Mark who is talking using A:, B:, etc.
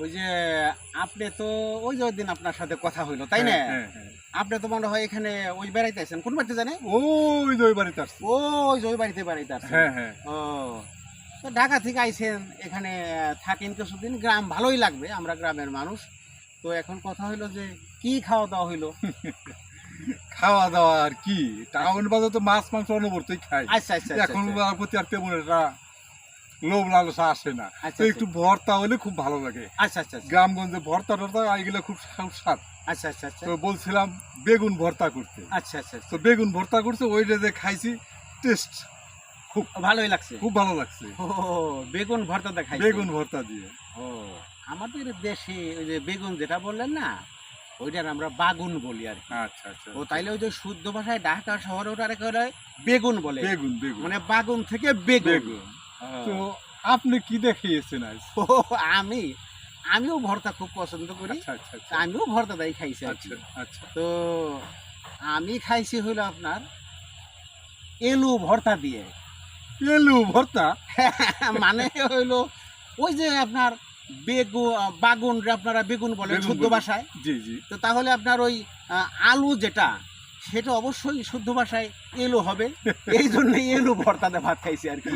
A: ওই যে আপনি তো ওই যে ওই দিন আপনার সাথে কথা হইলো তাই না? আপনি তো মনে হয় এখানে ওই বেড়াইতে আছেন কোন বাড়িতে জানে?
B: ওই যে ওই বাড়িতে আসছি।
A: ওই যে ওই বাড়িতে বেড়াইতে আসছেন। ও তো ঢাকা থেকে আইছেন এখানে থাকেন কিছুদিন, গ্রাম ভালোই লাগবে, আমরা গ্রামের মানুষ। তো এখন কথা হইলো যে কি খাওয়া দাওয়া হইলো?
B: খাওয়া দাওয়া আর কি, টাউন বাজার তো মাছ মাংস অনবরতই খাই।
A: আচ্ছা আচ্ছা আচ্ছা,
B: এখন
A: আচ্ছা।
B: প্রতি আর তেমন একটা লোভ লালসা আসে না।
A: আচ্ছা,
B: তো একটু ভর্তা হলে খুব ভালো লাগে।
A: আচ্ছা আচ্ছা আচ্ছা
B: গ্রামগঞ্জে ভর্তা টর্তা এগুলো খুব স্বাদ।
A: আচ্ছা আচ্ছা আচ্ছা
B: তো বলছিলাম বেগুন ভর্তা করতে।
A: আচ্ছা আচ্ছা
B: তো বেগুন ভর্তা করছে, ওইটা যে খাইছি, টেস্ট
A: খুব ভালোই লাগছে।
B: খুব ভালো লাগছে।
A: ও বেগুন ভর্তা দেখাই।
B: বেগুন ভর্তা দিয়ে।
A: ও আমাদের দেশে ওই যে বেগুন যেটা বললেন না, ওইটার আমরা বাগুন বলি আর কি।
B: আচ্ছা আচ্ছা।
A: ও তাইলে ওই যে শুদ্ধ ভাষায় ঢাকা শহরে ওটারে করে বেগুন বলে,
B: বেগুন বেগুন
A: মানে বাগুন থেকে বেগুন।
B: বেগুন। তো আপনি কি দেখিয়েছেন আজ?
A: ও আমিও ভর্তা খুব পছন্দ করি।
B: আচ্ছা আচ্ছা আচ্ছা
A: আমিও ভর্তা দাই খাইছি আর কি।
B: আচ্ছা আচ্ছা।
A: তো আমি খাইছি হইলো আপনার এলু ভর্তা দিয়ে।
B: এলু ভর্তা?
A: মানে হইলো ওই যে আপনার বাগুন আপনারা বেগুন বলেন
B: বেগুন
A: শুদ্ধ
B: বলি।
A: ভাষায়।
B: জি জি।
A: তো তাহলে আপনার ওই আলু যেটা, সেটা অবশ্যই শুদ্ধ ভাষায় এলু হবে। এই জন্য এলু ভর্তাতে ভাত খাইছি আর কি।